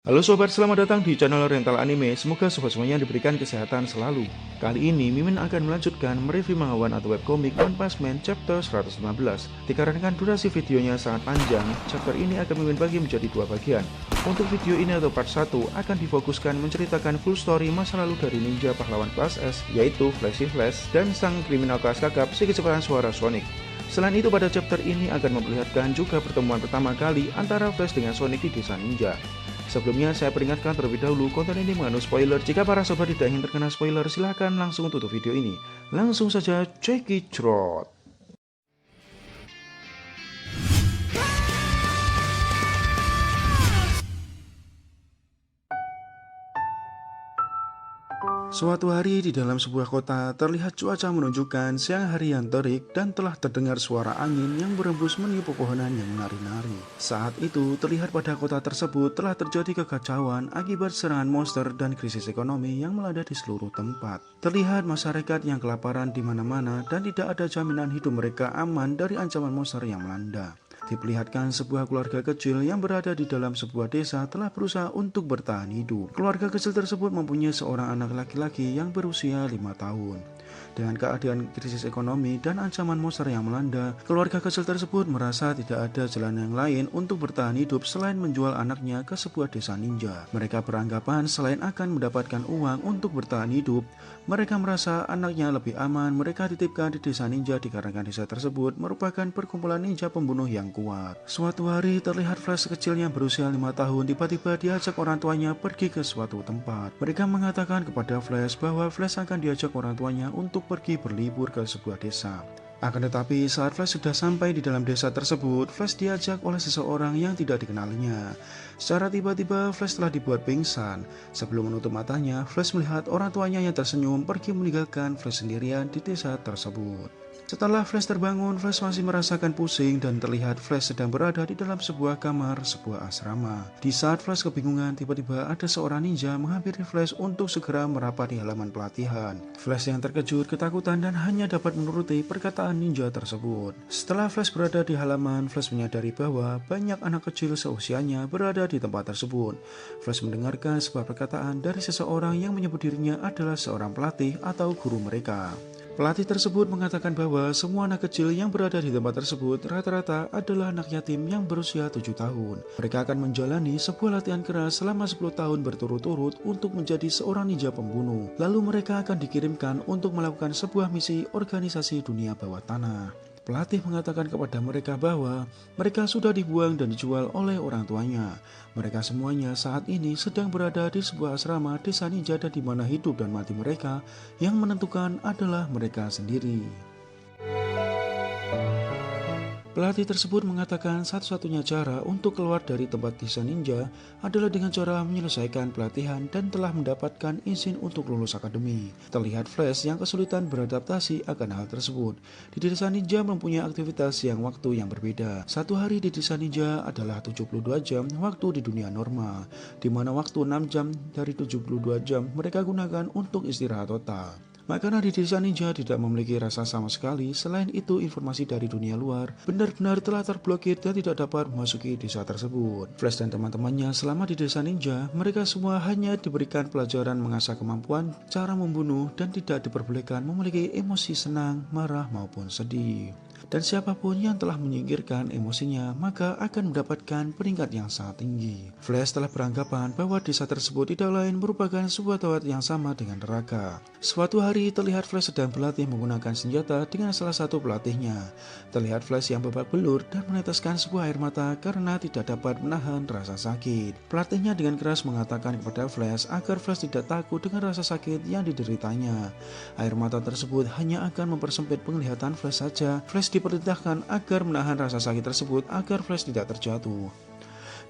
Halo sobat, selamat datang di channel Rental Anime. Semoga sobat semuanya diberikan kesehatan selalu. Kali ini Mimin akan melanjutkan mereview manga One atau webcomic One Punch Man chapter 115. Dikarenakan durasi videonya sangat panjang, chapter ini akan Mimin bagi menjadi dua bagian. Untuk video ini atau part 1 akan difokuskan menceritakan full story masa lalu dari ninja pahlawan kelas S, yaitu Flashy Flash dan sang kriminal kelas kakap si kecepatan suara Sonic. Selain itu, pada chapter ini akan memperlihatkan juga pertemuan pertama kali antara Flash dengan Sonic di desa ninja. Sebelumnya saya peringatkan terlebih dahulu, konten ini mengandung spoiler. Jika para sobat tidak ingin terkena spoiler, silahkan langsung tutup video ini. Langsung saja check it out. Suatu hari di dalam sebuah kota, terlihat cuaca menunjukkan siang hari yang terik dan telah terdengar suara angin yang berembus meniup pepohonan yang menari-nari. Saat itu, terlihat pada kota tersebut telah terjadi kekacauan akibat serangan monster dan krisis ekonomi yang melanda di seluruh tempat. Terlihat masyarakat yang kelaparan di mana-mana dan tidak ada jaminan hidup mereka aman dari ancaman monster yang melanda. Diperlihatkan sebuah keluarga kecil yang berada di dalam sebuah desa telah berusaha untuk bertahan hidup. Keluarga kecil tersebut mempunyai seorang anak laki-laki yang berusia 5 tahun. Dengan keadaan krisis ekonomi dan ancaman monster yang melanda, keluarga kecil tersebut merasa tidak ada jalan yang lain untuk bertahan hidup selain menjual anaknya ke sebuah desa ninja. Mereka beranggapan selain akan mendapatkan uang untuk bertahan hidup, mereka merasa anaknya lebih aman mereka titipkan di desa ninja dikarenakan desa tersebut merupakan perkumpulan ninja pembunuh yang kuat. Suatu hari terlihat Flash kecilnya berusia 5 tahun tiba-tiba diajak orang tuanya pergi ke suatu tempat. Mereka mengatakan kepada Flash bahwa Flash akan diajak orang tuanya untuk pergi berlibur ke sebuah desa. Akan tetapi saat Flash sudah sampai di dalam desa tersebut, Flash diajak oleh seseorang yang tidak dikenalinya. Secara tiba-tiba Flash telah dibuat pingsan. Sebelum menutup matanya, Flash melihat orang tuanya yang tersenyum pergi meninggalkan Flash sendirian di desa tersebut. Setelah Flash terbangun, Flash masih merasakan pusing dan terlihat Flash sedang berada di dalam sebuah kamar, sebuah asrama. Di saat Flash kebingungan, tiba-tiba ada seorang ninja menghampiri Flash untuk segera merapat di halaman pelatihan. Flash yang terkejut, ketakutan dan hanya dapat menuruti perkataan ninja tersebut. Setelah Flash berada di halaman, Flash menyadari bahwa banyak anak kecil seusianya berada di tempat tersebut. Flash mendengarkan sebuah perkataan dari seseorang yang menyebut dirinya adalah seorang pelatih atau guru mereka. Pelatih tersebut mengatakan bahwa semua anak kecil yang berada di tempat tersebut rata-rata adalah anak yatim yang berusia 7 tahun. Mereka akan menjalani sebuah latihan keras selama 10 tahun berturut-turut untuk menjadi seorang ninja pembunuh. Lalu mereka akan dikirimkan untuk melakukan sebuah misi organisasi dunia bawah tanah. Pelatih mengatakan kepada mereka bahwa mereka sudah dibuang dan dijual oleh orang tuanya. Mereka semuanya saat ini sedang berada di sebuah asrama desa ninja dan di mana hidup dan mati mereka yang menentukan adalah mereka sendiri. Pelatih tersebut mengatakan satu-satunya cara untuk keluar dari tempat desa ninja adalah dengan cara menyelesaikan pelatihan dan telah mendapatkan izin untuk lulus akademi. Terlihat Flash yang kesulitan beradaptasi akan hal tersebut. Di desa ninja mempunyai aktivitas waktu yang berbeda. Satu hari di desa ninja adalah 72 jam waktu di dunia normal, di mana waktu 6 jam dari 72 jam mereka gunakan untuk istirahat total. Makanan di desa ninja tidak memiliki rasa sama sekali. Selain itu, informasi dari dunia luar benar-benar telah terblokir dan tidak dapat memasuki desa tersebut. Flash dan teman-temannya selama di desa ninja, mereka semua hanya diberikan pelajaran mengasah kemampuan cara membunuh dan tidak diperbolehkan memiliki emosi senang, marah maupun sedih. Dan siapapun yang telah menyingkirkan emosinya maka akan mendapatkan peringkat yang sangat tinggi. Flash telah beranggapan bahwa desa tersebut tidak lain merupakan sebuah tempat yang sama dengan neraka. Suatu hari terlihat Flash sedang berlatih menggunakan senjata dengan salah satu pelatihnya. Terlihat Flash yang babak belur dan meneteskan sebuah air mata karena tidak dapat menahan rasa sakit. Pelatihnya dengan keras mengatakan kepada Flash agar Flash tidak takut dengan rasa sakit yang dideritanya. Air mata tersebut hanya akan mempersempit penglihatan Flash saja. Flash diperintahkan agar menahan rasa sakit tersebut agar Flash tidak terjatuh.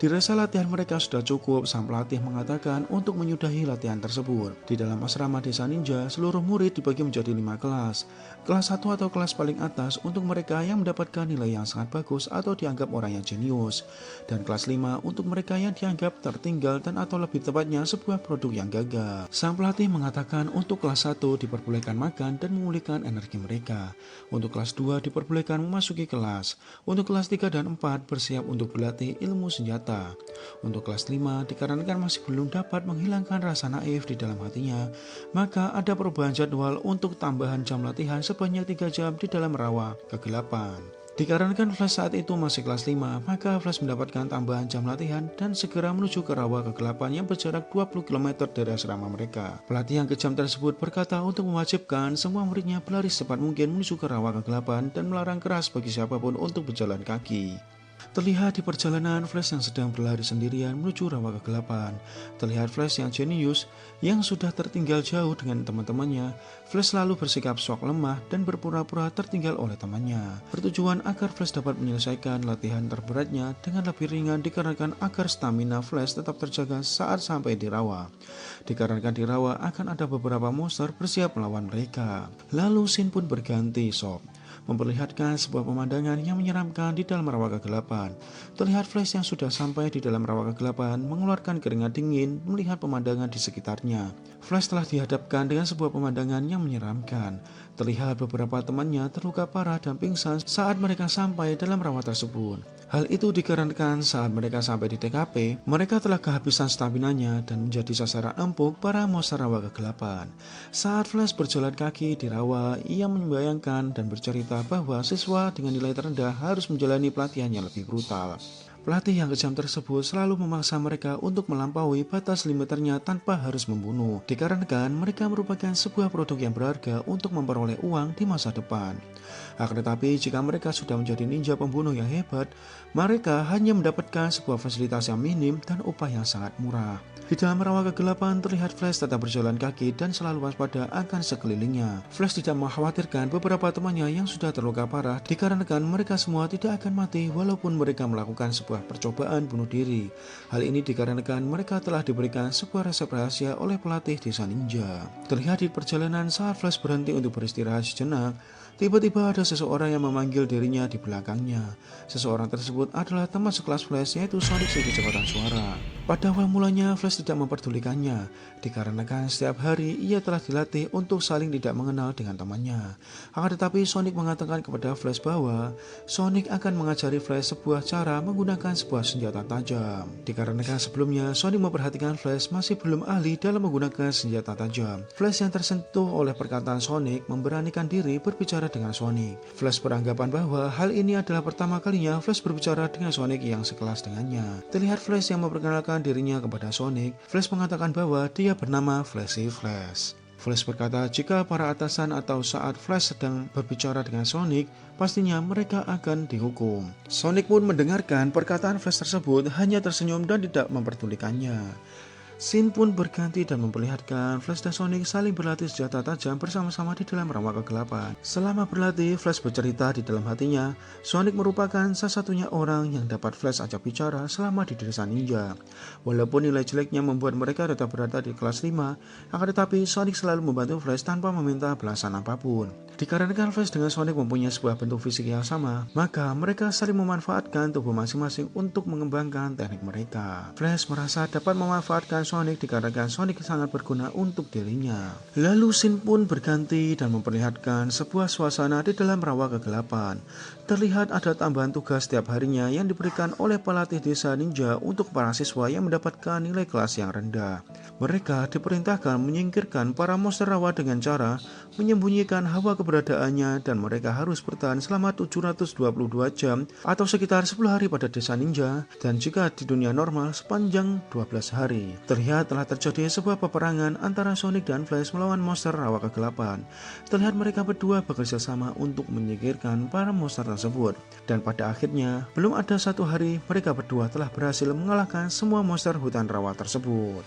Dirasa latihan mereka sudah cukup, sang pelatih mengatakan untuk menyudahi latihan tersebut. Di dalam asrama desa ninja, seluruh murid dibagi menjadi 5 kelas. Kelas 1 atau kelas paling atas untuk mereka yang mendapatkan nilai yang sangat bagus atau dianggap orang yang jenius. Dan kelas 5 untuk mereka yang dianggap tertinggal dan atau lebih tepatnya sebuah produk yang gagal. Sang pelatih mengatakan untuk kelas 1 diperbolehkan makan dan memulihkan energi mereka. Untuk kelas 2 diperbolehkan memasuki kelas. Untuk kelas 3 dan 4 bersiap untuk berlatih ilmu senjata. kota. Untuk kelas 5, dikarenakan masih belum dapat menghilangkan rasa naif di dalam hatinya, maka ada perubahan jadwal untuk tambahan jam latihan sebanyak 3 jam di dalam rawa kegelapan. Dikarenakan Flash saat itu masih kelas 5, maka Flash mendapatkan tambahan jam latihan dan segera menuju ke rawa kegelapan yang berjarak 20 km dari asrama mereka. Pelatih yang kejam tersebut berkata untuk mewajibkan semua muridnya berlari secepat mungkin menuju ke rawa kegelapan dan melarang keras bagi siapapun untuk berjalan kaki. Terlihat di perjalanan Flash yang sedang berlari sendirian menuju rawa kegelapan. Terlihat Flash yang jenius yang sudah tertinggal jauh dengan teman-temannya. Flash selalu bersikap sok lemah dan berpura-pura tertinggal oleh temannya. Bertujuan agar Flash dapat menyelesaikan latihan terberatnya dengan lebih ringan dikarenakan agar stamina Flash tetap terjaga saat sampai di rawa. Dikarenakan di rawa akan ada beberapa monster bersiap melawan mereka. Lalu scene pun berganti sob, memperlihatkan sebuah pemandangan yang menyeramkan di dalam rawa kegelapan. Terlihat Flash yang sudah sampai di dalam rawa kegelapan mengeluarkan keringat dingin melihat pemandangan di sekitarnya. Flash telah dihadapkan dengan sebuah pemandangan yang menyeramkan. Terlihat beberapa temannya terluka parah dan pingsan saat mereka sampai dalam rawa tersebut. Hal itu dikarenakan saat mereka sampai di TKP, mereka telah kehabisan staminanya dan menjadi sasaran empuk para monster rawa kegelapan. Saat Flash berjalan kaki di rawa, ia membayangkan dan bercerita bahwa siswa dengan nilai terendah harus menjalani pelatihan yang lebih brutal. Pelatih yang kejam tersebut selalu memaksa mereka untuk melampaui batas limiternya tanpa harus membunuh, dikarenakan mereka merupakan sebuah produk yang berharga untuk memperoleh uang di masa depan. Akan tetapi jika mereka sudah menjadi ninja pembunuh yang hebat, mereka hanya mendapatkan sebuah fasilitas yang minim dan upah yang sangat murah. Di dalam rawa kegelapan terlihat Flash tetap berjalan kaki dan selalu waspada akan sekelilingnya. Flash tidak mengkhawatirkan beberapa temannya yang sudah terluka parah dikarenakan mereka semua tidak akan mati walaupun mereka melakukan sebuah percobaan bunuh diri. Hal ini dikarenakan mereka telah diberikan sebuah resep rahasia oleh pelatih desa ninja. Terlihat di perjalanan saat Flash berhenti untuk beristirahat sejenak, tiba-tiba ada seseorang yang memanggil dirinya di belakangnya. Seseorang tersebut adalah teman sekelas Flash, yaitu Sonic si kecepatan suara. Pada awal mulanya Flash tidak memperdulikannya, dikarenakan setiap hari ia telah dilatih untuk saling tidak mengenal dengan temannya. Akan tetapi Sonic mengatakan kepada Flash bahwa Sonic akan mengajari Flash sebuah cara menggunakan sebuah senjata tajam. Dikarenakan sebelumnya Sonic memperhatikan Flash masih belum ahli dalam menggunakan senjata tajam. Flash yang tersentuh oleh perkataan Sonic memberanikan diri berbicara dengan Sonic. Flash beranggapan bahwa hal ini adalah pertama kalinya Flash berbicara dengan Sonic yang sekelas dengannya. Terlihat Flash yang memperkenalkan dirinya kepada Sonic. Flash mengatakan bahwa dia bernama Flashy Flash. Flash berkata jika para atasan atau saat Flash sedang berbicara dengan Sonic, pastinya mereka akan dihukum. Sonic pun mendengarkan perkataan Flash tersebut, hanya tersenyum dan tidak memperdulikannya. Scene pun berganti dan memperlihatkan Flash dan Sonic saling berlatih senjata tajam bersama-sama di dalam rawa kegelapan. Selama berlatih, Flash bercerita di dalam hatinya, Sonic merupakan salah satunya orang yang dapat Flash ajak bicara selama di desa ninja. Walaupun nilai jeleknya membuat mereka tetap berada di kelas 5, akan tetapi Sonic selalu membantu Flash tanpa meminta balasan apapun. Dikarenakan Flash dengan Sonic mempunyai sebuah bentuk fisik yang sama, maka mereka saling memanfaatkan tubuh masing-masing untuk mengembangkan teknik mereka. Flash merasa dapat memanfaatkan Sonic dikarenakan Sonic sangat berguna untuk dirinya. Lalu scene pun berganti dan memperlihatkan sebuah suasana di dalam rawa kegelapan. Terlihat ada tambahan tugas setiap harinya yang diberikan oleh pelatih desa ninja untuk para siswa yang mendapatkan nilai kelas yang rendah. Mereka diperintahkan menyingkirkan para monster rawa dengan cara menyembunyikan hawa keberadaannya dan mereka harus bertahan selama 722 jam atau sekitar 10 hari pada desa ninja dan jika di dunia normal sepanjang 12 hari. Terlihat telah terjadi sebuah peperangan antara Sonic dan Flash melawan monster rawa kegelapan. Terlihat mereka berdua bekerja sama untuk menyingkirkan para monster tersebut. Dan pada akhirnya, belum ada satu hari mereka berdua telah berhasil mengalahkan semua monster hutan rawa tersebut.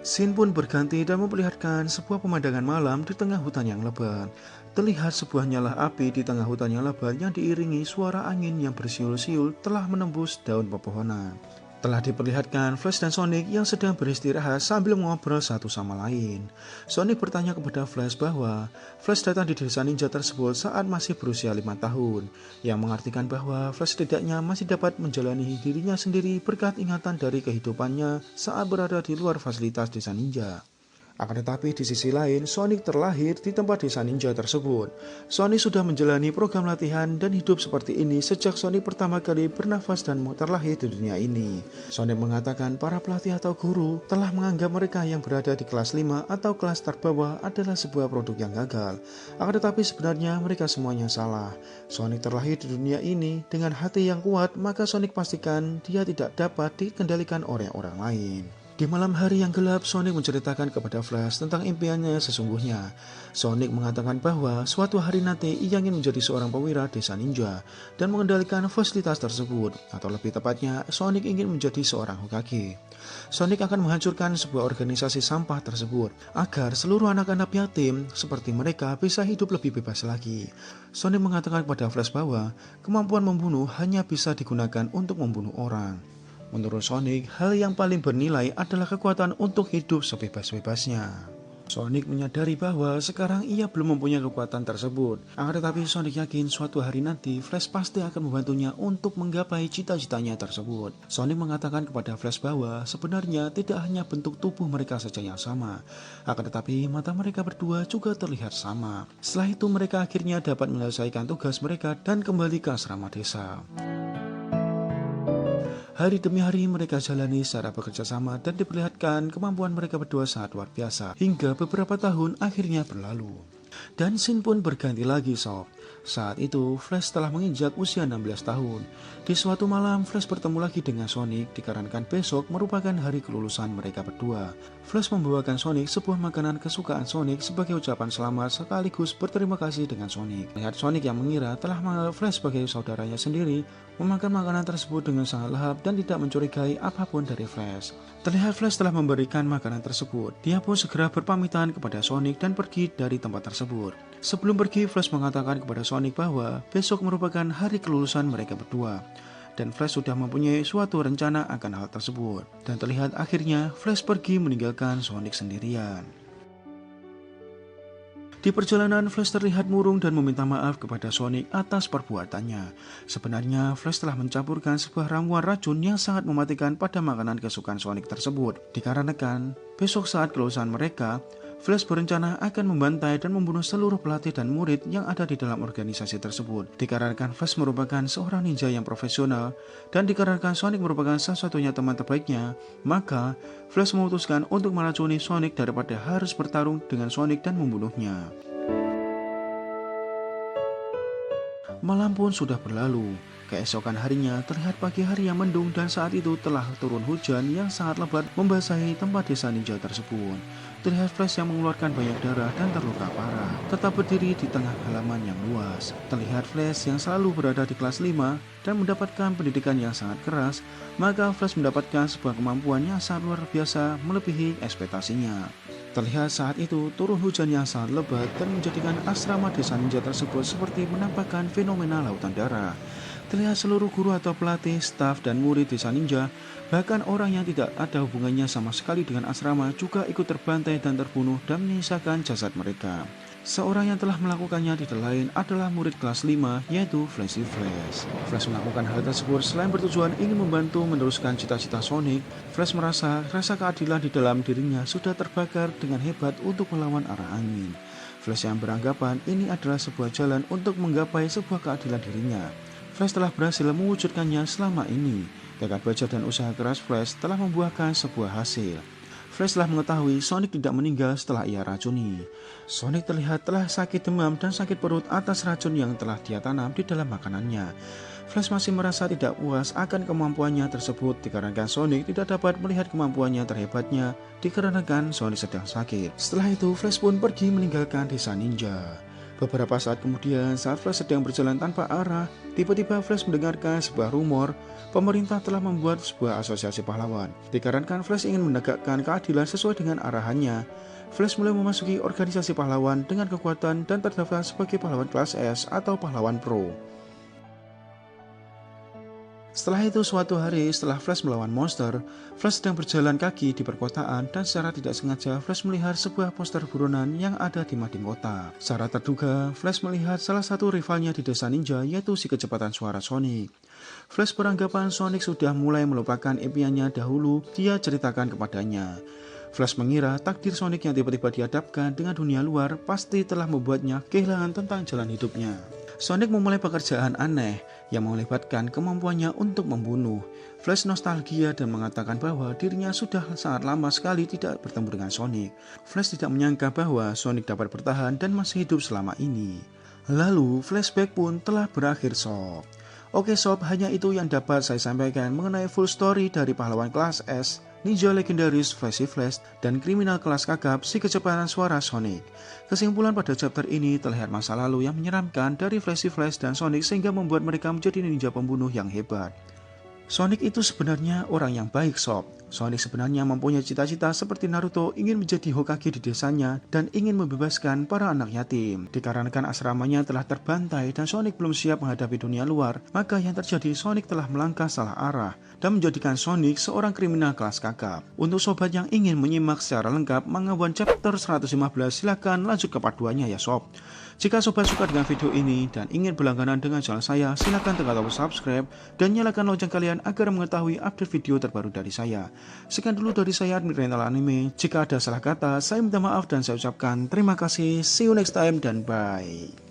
Scene pun berganti dan memperlihatkan sebuah pemandangan malam di tengah hutan yang lebat. Terlihat sebuah nyala api di tengah hutan yang lebat yang diiringi suara angin yang bersiul-siul telah menembus daun pepohonan. Telah diperlihatkan Flash dan Sonic yang sedang beristirahat sambil mengobrol satu sama lain. Sonic bertanya kepada Flash bahwa Flash datang di desa ninja tersebut saat masih berusia 5 tahun, yang mengartikan bahwa Flash setidaknya masih dapat menjalani dirinya sendiri berkat ingatan dari kehidupannya saat berada di luar fasilitas desa ninja. Akan tetapi di sisi lain, Sonic terlahir di tempat desa ninja tersebut. Sonic sudah menjalani program latihan dan hidup seperti ini sejak Sonic pertama kali bernafas dan terlahir di dunia ini. Sonic mengatakan para pelatih atau guru telah menganggap mereka yang berada di kelas 5 atau kelas terbawah adalah sebuah produk yang gagal. Akan tetapi sebenarnya mereka semuanya salah. Sonic terlahir di dunia ini dengan hati yang kuat, maka Sonic pastikan dia tidak dapat dikendalikan oleh orang lain. Di malam hari yang gelap, Sonic menceritakan kepada Flash tentang impiannya sesungguhnya. Sonic mengatakan bahwa suatu hari nanti ia ingin menjadi seorang perwira desa ninja dan mengendalikan fasilitas tersebut, atau lebih tepatnya Sonic ingin menjadi seorang Hokage. Sonic akan menghancurkan sebuah organisasi sampah tersebut agar seluruh anak-anak yatim seperti mereka bisa hidup lebih bebas lagi. Sonic mengatakan kepada Flash bahwa kemampuan membunuh hanya bisa digunakan untuk membunuh orang. Menurut Sonic, hal yang paling bernilai adalah kekuatan untuk hidup sebebas-bebasnya. Sonic menyadari bahwa sekarang ia belum mempunyai kekuatan tersebut. Akan tetapi Sonic yakin suatu hari nanti Flash pasti akan membantunya untuk menggapai cita-citanya tersebut. Sonic mengatakan kepada Flash bahwa sebenarnya tidak hanya bentuk tubuh mereka saja yang sama, akan tetapi mata mereka berdua juga terlihat sama. Setelah itu mereka akhirnya dapat menyelesaikan tugas mereka dan kembali ke asrama desa. Hari demi hari mereka jalani secara bekerja sama dan diperlihatkan kemampuan mereka berdua sangat luar biasa. Hingga beberapa tahun akhirnya berlalu. Dan scene pun berganti lagi sob. Saat itu Flash telah menginjak usia 16 tahun. Di suatu malam Flash bertemu lagi dengan Sonic dikarenakan besok merupakan hari kelulusan mereka berdua. Flash membawakan Sonic sebuah makanan kesukaan Sonic sebagai ucapan selamat sekaligus berterima kasih dengan Sonic. Melihat Sonic yang mengira telah menganggap Flash sebagai saudaranya sendiri, memakan makanan tersebut dengan sangat lahap dan tidak mencurigai apapun dari Flash. Terlihat Flash telah memberikan makanan tersebut. Dia pun segera berpamitan kepada Sonic dan pergi dari tempat tersebut. Sebelum pergi, Flash mengatakan kepada Sonic bahwa besok merupakan hari kelulusan mereka berdua. Dan Flash sudah mempunyai suatu rencana akan hal tersebut. Dan terlihat akhirnya Flash pergi meninggalkan Sonic sendirian. Di perjalanan, Flash terlihat murung dan meminta maaf kepada Sonic atas perbuatannya. Sebenarnya, Flash telah mencampurkan sebuah ramuan racun yang sangat mematikan pada makanan kesukaan Sonic tersebut. Dikarenakan, besok saat kelulusan mereka, Flash berencana akan membantai dan membunuh seluruh pelatih dan murid yang ada di dalam organisasi tersebut. Dikarenakan Flash merupakan seorang ninja yang profesional dan dikarenakan Sonic merupakan salah satunya teman terbaiknya, maka Flash memutuskan untuk meracuni Sonic daripada harus bertarung dengan Sonic dan membunuhnya. Malam pun sudah berlalu. Keesokan harinya terlihat pagi hari yang mendung dan saat itu telah turun hujan yang sangat lebat membasahi tempat desa ninja tersebut. Terlihat Flash yang mengeluarkan banyak darah dan terluka parah, tetap berdiri di tengah halaman yang luas. Terlihat Flash yang selalu berada di kelas 5 dan mendapatkan pendidikan yang sangat keras, maka Flash mendapatkan sebuah kemampuan yang sangat luar biasa melebihi ekspektasinya. Terlihat saat itu turun hujan yang sangat lebat dan menjadikan asrama desa ninja tersebut seperti menampakkan fenomena lautan darah. Terlihat seluruh guru atau pelatih, staf, dan murid desa ninja, bahkan orang yang tidak ada hubungannya sama sekali dengan asrama juga ikut terbantai dan terbunuh dan menyisakan jasad mereka. Seorang yang telah melakukannya tidak lain adalah murid kelas 5 yaitu Flashy Flash. Flash melakukan hal tersebut selain bertujuan ingin membantu meneruskan cita-cita Sonic. Flash merasa rasa keadilan di dalam dirinya sudah terbakar dengan hebat untuk melawan arah angin. Flash yang beranggapan ini adalah sebuah jalan untuk menggapai sebuah keadilan dirinya. Flash telah berhasil mewujudkannya selama ini. Tekad baja dan usaha keras Flash telah membuahkan sebuah hasil. Flash telah mengetahui Sonic tidak meninggal setelah ia racuni. Sonic terlihat telah sakit demam dan sakit perut atas racun yang telah dia tanam di dalam makanannya. Flash masih merasa tidak puas akan kemampuannya tersebut dikarenakan Sonic tidak dapat melihat kemampuannya terhebatnya dikarenakan Sonic sedang sakit. Setelah itu Flash pun pergi meninggalkan desa ninja. Beberapa saat kemudian, saat Flash sedang berjalan tanpa arah, tiba-tiba Flash mendengarkan sebuah rumor pemerintah telah membuat sebuah asosiasi pahlawan. Dikarenakan Flash ingin menegakkan keadilan sesuai dengan arahannya, Flash mulai memasuki organisasi pahlawan dengan kekuatan dan terdaftar sebagai pahlawan kelas S atau pahlawan pro. Setelah itu suatu hari setelah Flash melawan monster, Flash sedang berjalan kaki di perkotaan dan secara tidak sengaja Flash melihat sebuah poster buronan yang ada di mading kota. Secara terduga, Flash melihat salah satu rivalnya di desa ninja yaitu si kecepatan suara Sonic. Flash beranggapan Sonic sudah mulai melupakan impiannya dahulu dia ceritakan kepadanya. Flash mengira takdir Sonic yang tiba-tiba dihadapkan dengan dunia luar pasti telah membuatnya kehilangan tentang jalan hidupnya. Sonic memulai pekerjaan aneh yang melibatkan kemampuannya untuk membunuh. Flash nostalgia dan mengatakan bahwa dirinya sudah sangat lama sekali tidak bertemu dengan Sonic. Flash tidak menyangka bahwa Sonic dapat bertahan dan masih hidup selama ini. Lalu flashback pun telah berakhir sob. Oke sob, hanya itu yang dapat saya sampaikan mengenai full story dari pahlawan kelas S, ninja legendaris Flashy Flash, dan kriminal kelas kakap si kecepatan suara Sonic. Kesimpulan pada chapter ini terlihat masa lalu yang menyeramkan dari Flashy Flash dan Sonic sehingga membuat mereka menjadi ninja pembunuh yang hebat. Sonic itu sebenarnya orang yang baik sob. Sonic sebenarnya mempunyai cita-cita seperti Naruto ingin menjadi Hokage di desanya dan ingin membebaskan para anak yatim. Dikarenakan asramanya telah terbantai dan Sonic belum siap menghadapi dunia luar, maka yang terjadi Sonic telah melangkah salah arah dan menjadikan Sonic seorang kriminal kelas kakap. Untuk sobat yang ingin menyimak secara lengkap manga One chapter 115, silakan lanjut ke part 2-nya ya sob. Jika sobat suka dengan video ini dan ingin berlangganan dengan channel saya, silakan tekan tombol subscribe dan nyalakan lonceng kalian agar mengetahui update video terbaru dari saya. Sekian dulu dari saya, Admin Rental Anime. Jika ada salah kata, saya minta maaf dan saya ucapkan terima kasih. See you next time dan bye.